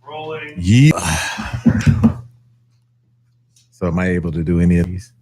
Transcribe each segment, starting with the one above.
Rolling. Yeah. So am I able to do any of these?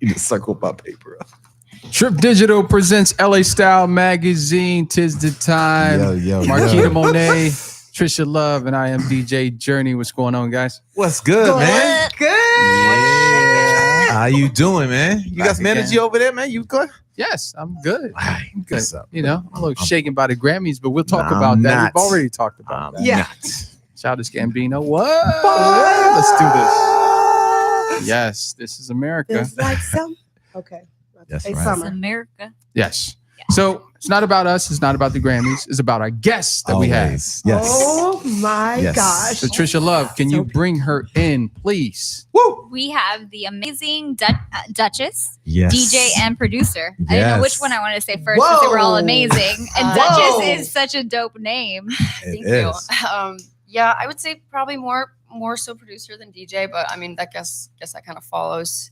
You just circle my paper up. Trip Digital presents LA Style Magazine. Tis the time. Marquita Monet, Trisha Love, and I am DJ Journey. What's going on, guys? What's good, man? Good. Yeah. How you doing, man? You got some energy over there, man? You good? Yes, I'm good. Right. I'm good. What's up? You know, I'm a little shaken by the Grammys, but we'll talk No, about I'm that. not. We've already talked about that. Yeah. Childish Gambino. What? Let's do this. Yes, this is America. It's like some. Okay. That's It's right. summer. America. Yes. So it's not about us. It's not about the Grammys. It's about our guests that we have. Always. Yes. Oh my Yes. gosh. So Trisha Love, can you bring her in, please? Woo. We have the amazing Duchess, Yes. DJ and producer. I didn't know which Yes. one I want to say first because they were all Whoa. amazing. And Whoa. Duchess is such a dope name. It Thank you. is. Yeah, I would say probably more so producer than DJ, but I mean that guess that kind of follows,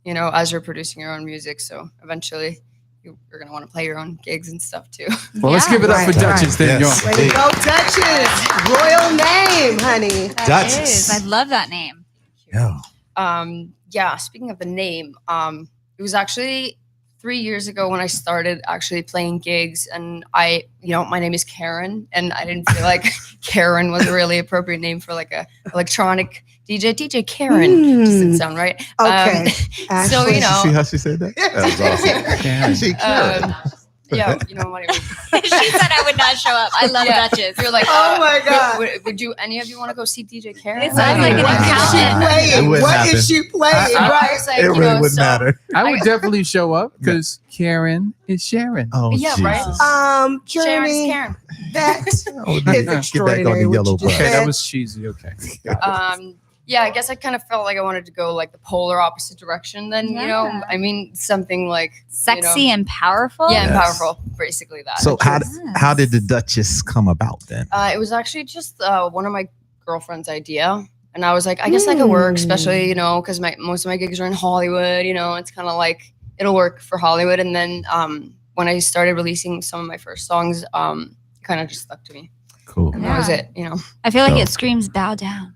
you know, as you're producing your own music. So eventually you're gonna want to play your own gigs and stuff too. Well, let's give it up for Right, Duchess then, Yes. y'all. Way to go, Duchess. Royal name, honey. That Duchess. is. I love that name. Yo. Yeah, speaking of the name, it was actually 3 years ago when I started actually playing gigs, and my name is Karen, and I didn't feel like Karen was a really appropriate name for like a electronic DJ. DJ Karen just didn't sound right. Okay. So Actually, you know, See how she said that? That was awesome. Karen. She Karen. yeah, you know what I mean. She said I would not show up. I love Yeah. Duchess. You're like, Oh my God. Would you any of you want to go see DJ Karen? It sounds like an what is she accountant. It playing? wouldn't What happen. is she playing? I Right. was like, It you really know, wouldn't so- matter. I would definitely show up because Karen is Sharon. Oh, Yeah, right. Jesus. Sharon is Journey. Karen. That Oh, is get back on extraordinary. the what yellow you just bus. Okay, said. that was cheesy. Okay. Yeah, I guess I kind of felt like I wanted to go like the polar opposite direction than, you know, Yeah. I mean, something like, Sexy and powerful. yeah, and Yes. powerful, basically that. So how did the Duchess come about then? It was actually just one of my girlfriend's idea. And I was like, I guess that could work, especially, you know, because most of my gigs are in Hollywood, you know, it's kind of like, it'll work for Hollywood. And then when I started releasing some of my first songs, kind of just stuck to me. Cool. And that was it, you know. I feel like Oh. it screams bow down.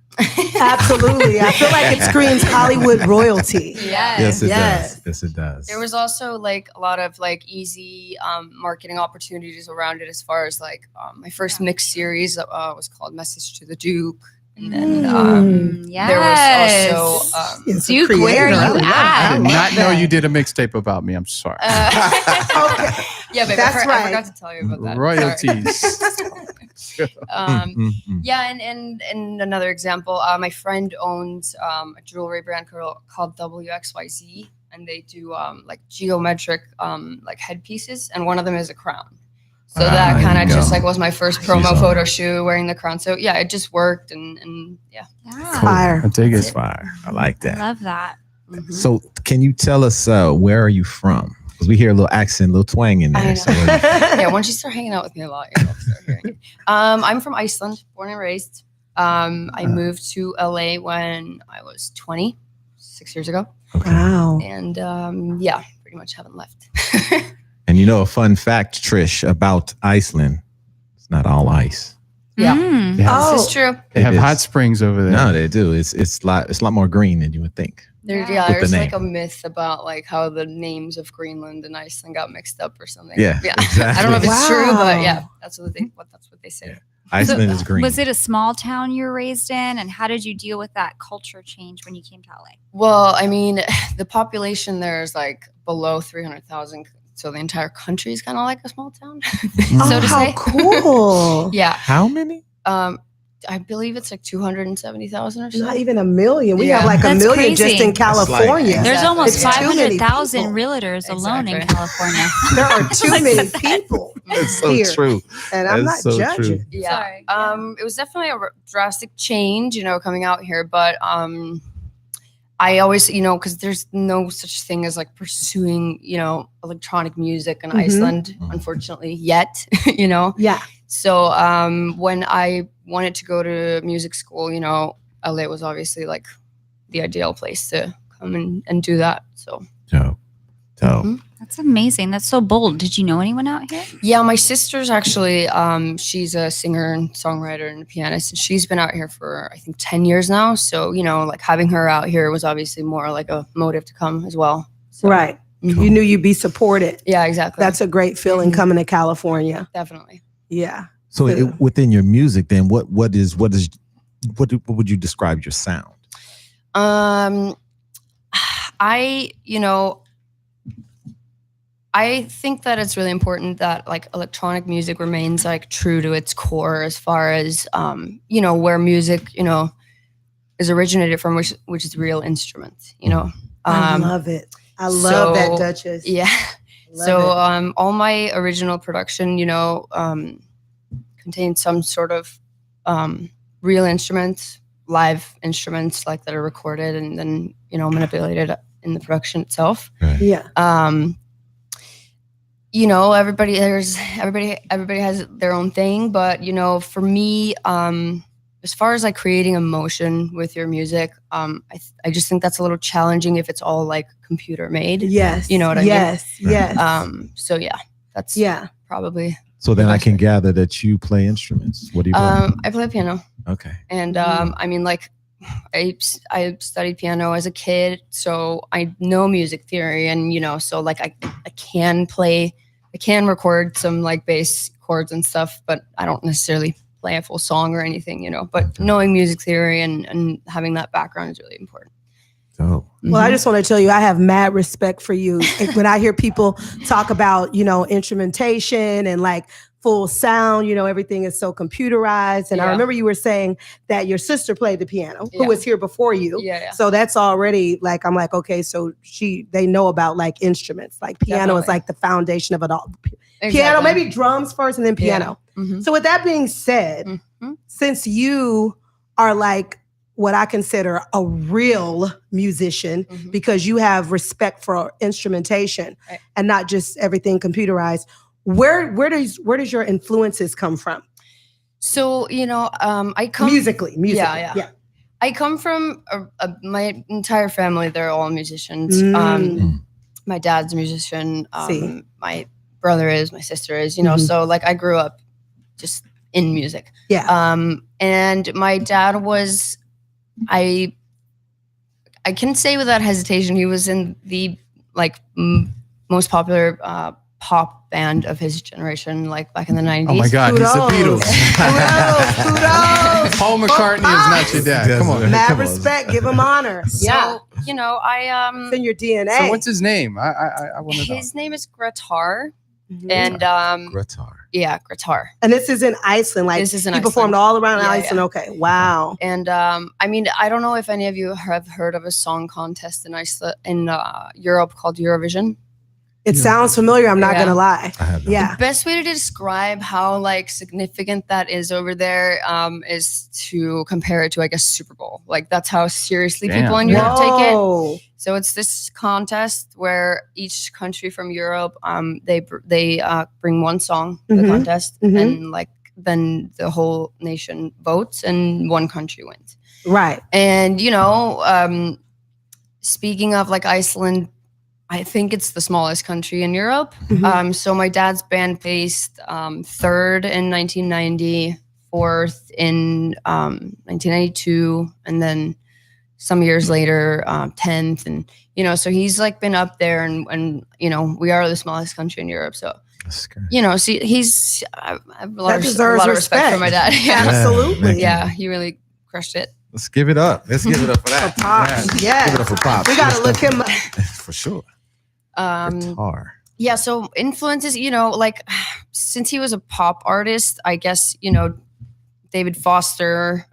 Absolutely. I feel like it screams Hollywood royalty. Yes, it Yes. does. Yes, it does. There was also like a lot of like easy marketing opportunities around it as far as like my first mix series was called Message to the Duke. And then Yes. there was also It's a Duke, creator. where are I you love I at? did that. not know you did a mixtape about me. I'm sorry. Okay. yeah, babe, That's I right. forgot to tell you about that. Sorry. Royalties. Yeah, and another example, my friend owns a jewelry brand called WXYZ, and they do like geometric like headpieces, and one of them is a crown. So that there kind you of go. just like was my first She's promo on photo it. shoot wearing the crown. So yeah, it just worked, and yeah. Yeah. Fire. I dig It's it. fire. I like I that. love that. So can you tell us where are you from? Because we hear a little accent, a little twang in I there. know. So where you- Yeah, once you start hanging out with me a lot, you'll start hearing it. I'm from Iceland, born and raised. I moved to LA when I was 20, 6 years ago. Wow. And yeah, pretty much haven't left. And you know a fun fact, Trish, about Iceland. It's not all ice. Yeah. Mm. They have, This is true. they have It is. hot springs over there. No, they do. It's a lot more green than you would think. Yeah. With the There's like name. a myth about like how the names of Greenland and Iceland got mixed up or something. Yeah, exactly. I don't know if it's true, but Wow. yeah, that's what they say. Yeah. Iceland is green. Was it a small town you were raised in? And how did you deal with that culture change when you came to LA? Well, I mean, the population there is like below 300,000. So the entire country is kind of like a small town, Oh, so to how say. cool. Yeah. How many? I believe it's like 270,000 or so. Not even a million. We Yeah. have like That's a million crazy. just in California. like- There's Exactly. almost It's too many 500,000 people. realtors alone in Exactly. California. There are too many people That's so here. true. And I'm That's not so judging. true. Yeah. Sorry. It was definitely a drastic change, you know, coming out here, but I always, you know, because there's no such thing as like pursuing, you know, electronic music in Mhm. Iceland, Mhm. unfortunately, yet, you know. Yeah. So when I wanted to go to music school, you know, LA was obviously like the ideal place to come and do that. So So So That's amazing. That's so bold. Did you know anyone out here? Yeah, my sister's actually, she's a singer and songwriter and a pianist. And she's been out here for, I think, 10 years now. So, you know, like having her out here was obviously more like a motive to come as well. So, Right. You knew you'd be supported. Yeah, exactly. That's a great feeling coming to California. Definitely. Yeah. So within your music, then what would you describe your sound? I think that it's really important that like electronic music remains like true to its core as far as where music is originated from, which is real instruments. I love it. I love that, Duchess. Yeah. All my original production, contains some sort of real instruments, live instruments like that are recorded and then manipulated in the production itself. Right. Yeah. Everybody has their own thing, but for me, as far as like creating emotion with your music, I just think that's a little challenging if it's all like computer made. Yes. You know what I mean? Yes. So yeah, that's probably. So then I can gather that you play instruments. What do you play? I play piano. Okay. And I mean, like, I studied piano as a kid, so I know music theory, and so like I can record some like bass chords and stuff, but I don't necessarily play a full song or anything, But knowing music theory and having that background is really important. Oh. Well, I just want to tell you, I have mad respect for you. When I hear people talk about, instrumentation and like full sound, everything is so computerized. And I remember you were saying that your sister played the piano, who was here before you. Yeah. So that's already like, I'm like, okay, so they know about like instruments, like piano is like the foundation of it all. Exactly. Piano, maybe drums first and then piano. Yeah. Mm-hmm. So with that being said, since you are like what I consider a real musician, because you have respect for instrumentation and not just everything computerized, where does your influences come from? So, I come musically. Yeah. I come from my entire family. They're all musicians. My dad's a musician. My brother is, my sister is, so like I grew up just in music. Yeah. And my dad was, I can say without hesitation, he was in the like most popular pop band of his generation, like back in the 90s. Oh my God, he's the Beatles. Kudos. Paul McCartney is not your dad. Come on. Mad respect, give him honor. So, it's in your DNA. So what's his name? I want to know. His name is Gretar. Mm-hmm. And Gretar. Yeah, Gretar. And this is in Iceland. Like this is in he Iceland. Performed all around Iceland. Yeah. Okay. Wow. And I mean, I don't know if any of you have heard of a song contest in Iceland, in Europe called Eurovision. It sounds familiar. I'm not gonna lie. The best way to describe how like significant that is over there is to compare it to, I guess, Super Bowl. Like that's how seriously people in Europe take it. So it's this contest where each country from Europe, they bring one song to the contest, and like then the whole nation votes, and one country wins. Right. And speaking of like Iceland, I think it's the smallest country in Europe. So my dad's band placed third in 1990, fourth in 1992, and then some years later, 10th. And, so he's like been up there and we are the smallest country in Europe. So, he's, I have a lot of respect for my dad. Yeah. Absolutely. Yeah. He really crushed it. Let's give it up. Let's give it up for that. For Pops. Yeah. Give it up for Pops. We got to look him up. For sure. Guitar. Yeah, so influences, like since he was a pop artist, I guess, David Foster,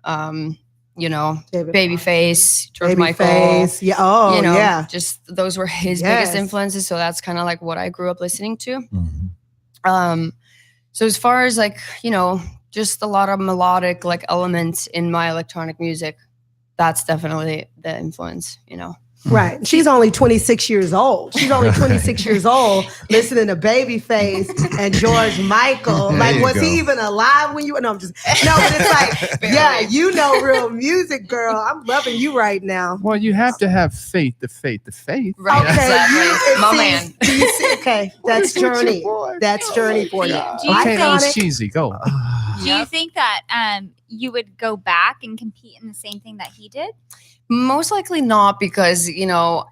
Babyface, George Michael. Yeah. Oh, yeah. Just those were his biggest influences. So that's kind of like what I grew up listening to. So as far as like, just a lot of melodic like elements in my electronic music, that's definitely the influence, Right. She's only 26 years old. She's only 26 years old listening to Babyface and George Michael. There Like, you was go. he even alive when you no, I'm just no, but it's like, yeah, you know real music, girl. I'm loving you right now. Well, you have to have faith. The faith. Right, Okay, exactly. My see, man. do you see? Okay, that's Journey. That's Journey for you. Do you Okay, that was Iconic. cheesy. Go. Do you think that you would go back and compete in the same thing that he did? Most likely not, because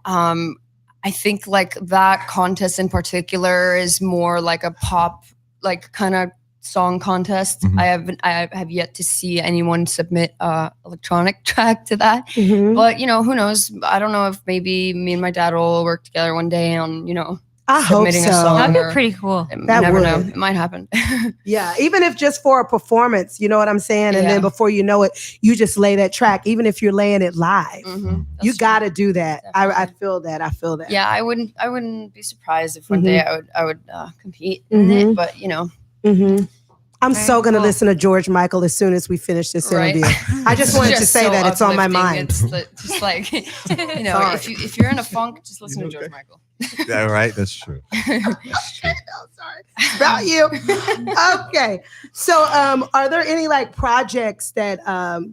I think like that contest in particular is more like a pop, like kind of song contest. Mhm. I have yet to see anyone submit a electronic track to that. Mhm. But who knows? I don't know if maybe me and my dad will work together one day on I hope submitting a so. song. That'd be or- pretty cool. You That never know. would. It might happen. Yeah, even if just for a performance, you know what I'm saying? And Yeah. then before you know it, you just lay that track, even if you're laying it live. Mhm. You That's got to do that. I Definitely. feel that. I feel that. Yeah, I wouldn't be surprised if one Mhm. day I would compete in Mhm. it. But Mhm. I'm Very so going to cool. listen to George Michael as soon as we finish this Right. interview. I just wanted to say so that it's on my uplifting. mind. It's just like Sorry. if you're in a funk, just listen to George Michael. Yeah, right. That's true. That's true. It's about you. Okay. So are there any like projects that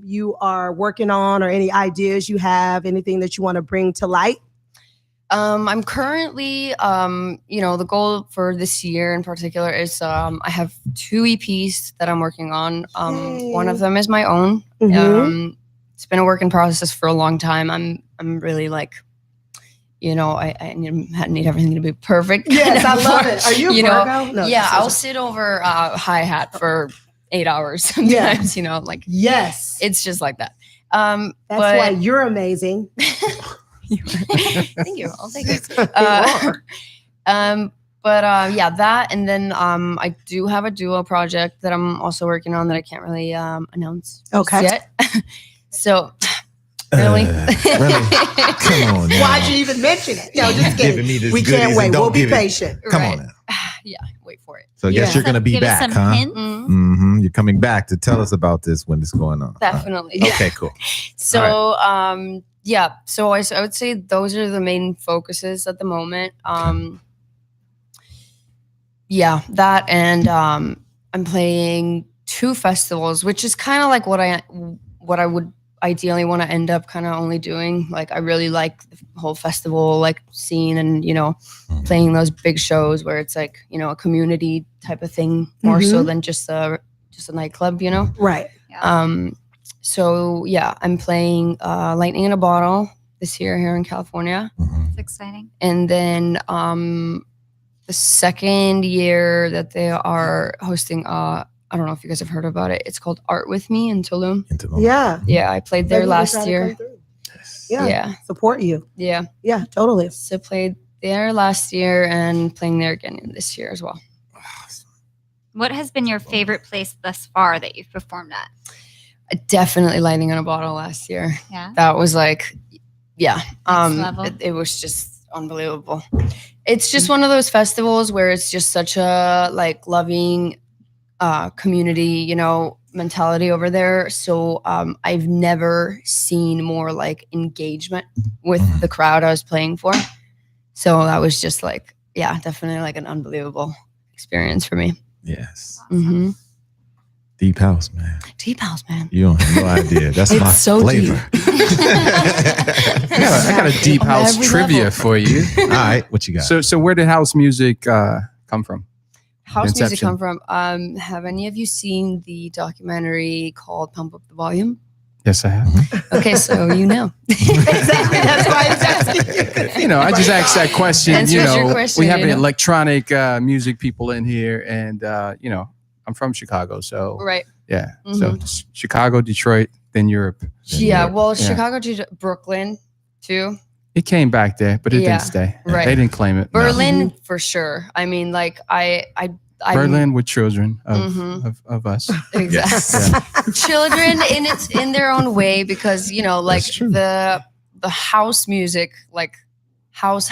you are working on or any ideas you have, anything that you want to bring to light? I'm currently, the goal for this year in particular is I have 2 EPs that I'm working on. One of them is my own. Mhm. It's been a work in process for a long time. I'm really like, I need everything to be perfect. Yes, I love it. Are you a You know, Virgo? No, yeah, just- I'll sit over hi-hat for 8 hours sometimes, like Yes. it's just like that. That's but- why you're amazing. Thank you. I'll take it. You are. Yeah, that, and then I do have a duo project that I'm also working on that I can't really announce just Okay. yet. So really, Really? Come on now. Why'd you even mention it? No, just Giving me kidding. this We goodies can't and wait. don't We'll be give it. patient. Come Right. on now. Yeah, wait for it. So I guess Yeah. you're going to be Give us back, some huh? hints. You're coming back to tell us about this when it's going on. Definitely. Okay, cool. So yeah, so I would say those are the main focuses at the moment. Yeah, that, and I'm playing 2 festivals, which is kind of like what I would ideally want to end up kind of only doing. Like I really like the whole festival like scene, and playing those big shows where it's like a community type of thing more so than just a nightclub. Right. So yeah, I'm playing Lightning in a Bottle this year here in California, It's exciting. and then the second year that they are hosting, I don't know if you guys have heard about it. It's called Art With Me in Tulum. Yeah. Yeah, I played there Maybe we'll last try to year. come through. Yeah. Yeah, Support you. yeah. Yeah, totally. So played there last year and playing there again this year as well. What has been your favorite place thus far that you've performed at? Definitely Lightning in a Bottle last year. Yeah. That was like, yeah, level. it was just unbelievable. It's just one of those festivals where it's just such a like loving community, mentality over there. So I've never seen more like engagement with the crowd I was playing for. So that was just like, yeah, definitely like an unbelievable experience for me. Yes. Mm-hmm. Deep house, man. Deep house, man. You don't have no idea. That's It's my so flavor. I got a deep On house every trivia level. for you. All right, what you got? So where did house music come from? House music Inception. come from? Have any of you seen the documentary called Pump Up the Volume? Yes, I have. Okay, so you know. Exactly. That's why I was asking you. I just asked that question. Answers your question, We have you know. electronic music people in here, and I'm from Chicago, so Right. yeah. So Chicago, Detroit, then Europe. Yeah, well, Yeah. Chicago to Brooklyn too. It came back there, but it Yeah, didn't stay. right. They didn't claim it. No. Berlin for sure. I mean, like I Berlin with children of, Mhm. of us. Exactly. Children in their own way, because like That's true. the house music, like house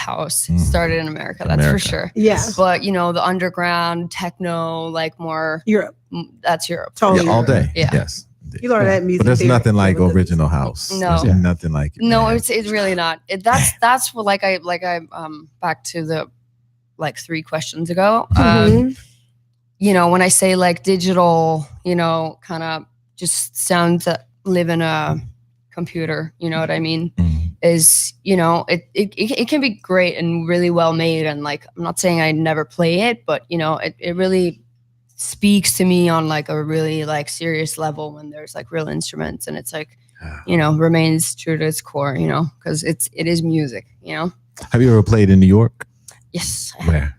started in America. That's for America. sure. Yeah. But the underground techno, like more Europe. that's Europe. Totally. Yeah, all Europe. day. Yeah. Yes. You learn that music. But there's theory. nothing like With the- original house. No. There's nothing like it. No, man. it's really not. That's what like I back to the like 3 questions ago. Mhm. You know, when I say like digital, you know, kind of just sounds that live in a computer, you know what I mean? Mhm. Is, you know, it can be great and really well made. And like, I'm not saying I never play it, but you know, it really speaks to me on like a really like serious level when there's like real instruments and it's like, you know, remains true to its core, you know, because it is music, you know? Have you ever played in New York? Yes. Where?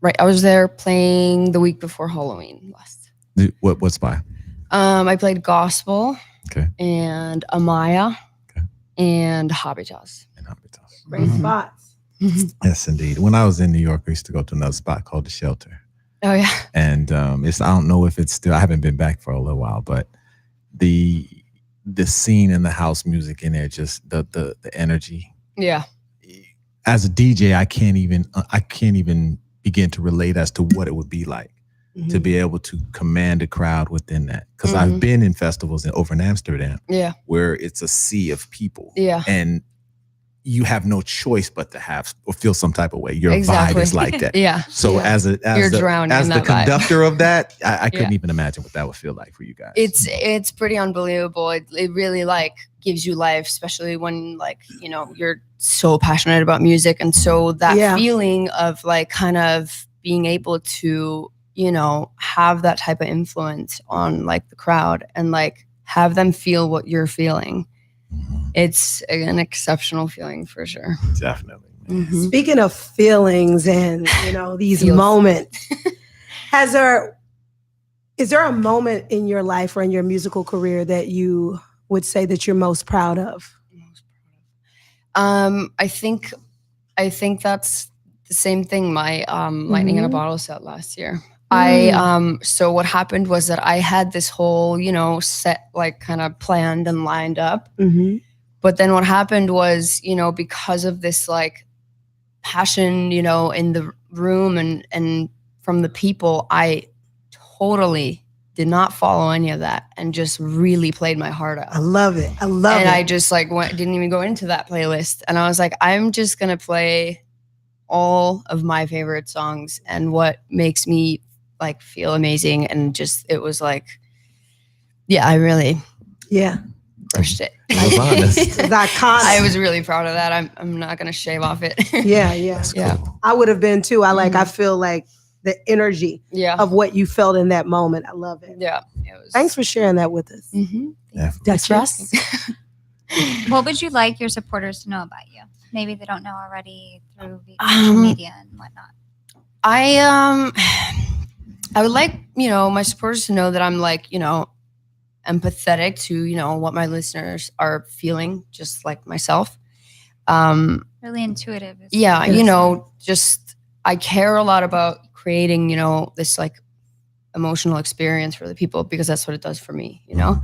Right. I was there playing the week before Halloween last. What spot? I played gospel. Okay. And Amaya. Okay. And Habitas. Great spots. Yes, indeed. When I was in New York, I used to go to another spot called the Shelter. Oh yeah. And it's, I don't know if it's still, I haven't been back for a little while, but the scene and the house music in there, just the energy. Yeah. As a DJ, I can't even begin to relate as to what it would be like to be able to command a crowd within that. Because I've been in festivals over in Amsterdam, where it's a sea of people, and you have no choice but to have or feel some type of way. Your vibe is like that. So as the conductor of that, I couldn't even imagine what that would feel like for you guys. It's pretty unbelievable. It really like gives you life, especially when like, you know, you're so passionate about music. And so that feeling of like kind of being able to, you know, have that type of influence on like the crowd and like have them feel what you're feeling. It's an exceptional feeling for sure. Definitely. Speaking of feelings and, you know, these moments, is there a moment in your life or in your musical career that you would say that you're most proud of? I think that's the same thing. My Lightning in a Bottle set last year. So what happened was that I had this whole, you know, set like kind of planned and lined up. But then what happened was, you know, because of this like passion, you know, in the room and from the people, I totally did not follow any of that and just really played my heart out. I love it. And I just like didn't even go into that playlist. And I was like, I'm just going to play all of my favorite songs and what makes me like feel amazing. And just, it was like, I really crushed it. I was honest. It's iconic. I was really proud of that. I'm not going to shave off it. Cool. I would have been too. I feel like the energy of what you felt in that moment. I love it. Yeah. Thanks for sharing that with us. Thanks for asking. What would you like your supporters to know about you? Maybe they don't know already through social media and whatnot. I would like, you know, my supporters to know that I'm like, you know, empathetic to, you know, what my listeners are feeling, just like myself. Really intuitive. You know, just I care a lot about creating, you know, this like emotional experience for the people because that's what it does for me, you know.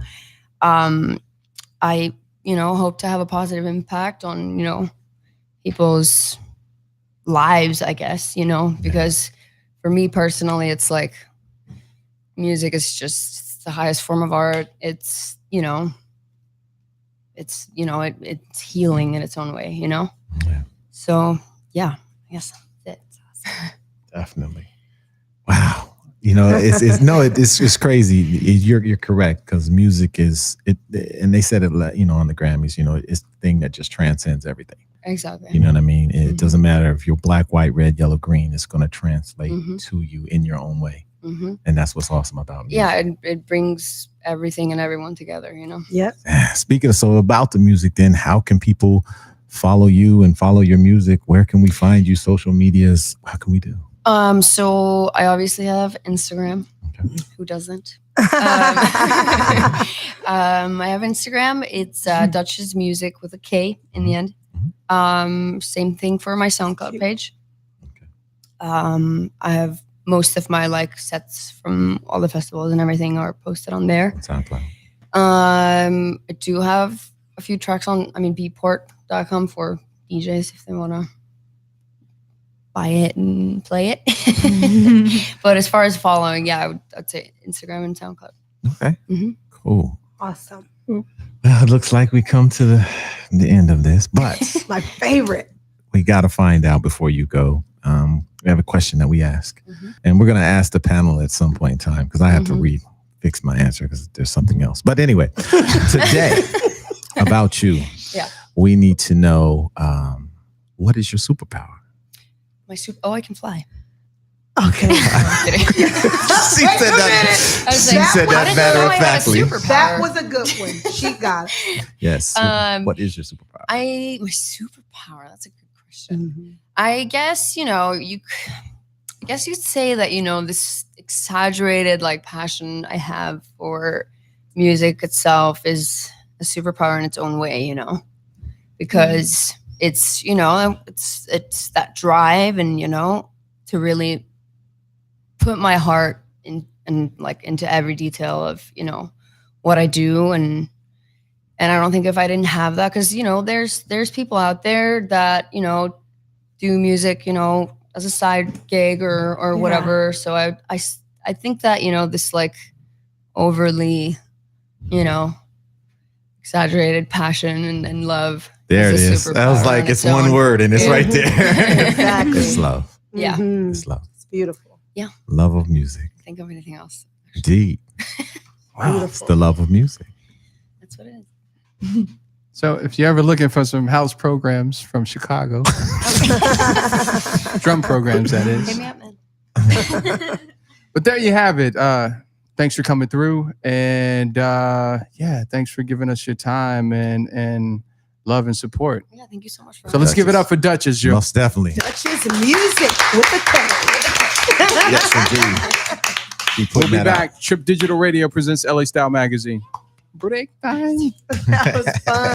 I, you know, hope to have a positive impact on, you know, people's lives, I guess, you know, because for me personally, it's like music is just the highest form of art. It's, you know, it's healing in its own way, you know? So I guess that's it. Definitely. Wow. You know, it's crazy. You're correct because music is it, and they said it, you know, on the Grammys. You know, it's the thing that just transcends everything. Exactly. You know what I mean? It doesn't matter if you're black, white, red, yellow, green. It's going to translate to you in your own way, and that's what's awesome about music. Yeah, it brings everything and everyone together. You know. Yep. Speaking of about the music, then how can people follow you and follow your music? Where can we find you? Social medias? How can we do? So I obviously have Instagram. Okay. Who doesn't? I have Instagram. It's Duchess Music with a K in the end. Same thing for my SoundCloud page. Okay. I have most of my like sets from all the festivals and everything are posted on there. SoundCloud. I do have a few tracks on, beatport.com for DJs if they want to buy it and play it. But as far as following, I'd say Instagram and SoundCloud. Okay. Cool. Awesome. Well, it looks like we come to the end of this, but My favorite. we got to find out before you go. We have a question that we ask, and we're going to ask the panel at some point in time because I have to fix my answer because there's something else. But anyway, today about you, we need to know what is your superpower? I can fly. Okay. She said that matter of factly. That was a good one. She got it. Yes. What is your superpower? My superpower. That's a good question. I guess you'd say that this exaggerated like passion I have for music itself is a superpower in its own way. Because it's it's that drive and to really put my heart into every detail of what I do and I don't think if I didn't have that because there's people out there that do music as a side gig or whatever, so I think that this like overly exaggerated passion and love. There it is. I was like, it's one word and it's right there. Exactly. It's love. Yeah. It's love. It's beautiful. Yeah. Love of music. Think of anything else. Indeed. Wow. It's the love of music. That's what it is. So if you're ever looking for some house programs from Chicago, drum programs, that is. Hit me up, man. But there you have it. Thanks for coming through. And thanks for giving us your time and love and support. Yeah, thank you so much for So let's give it up for Duchess, Joe. Most definitely. Duchess music with the K. Yes, indeed. We'll be back. Trip Digital Radio presents LA Style Magazine. Break time. That was fun.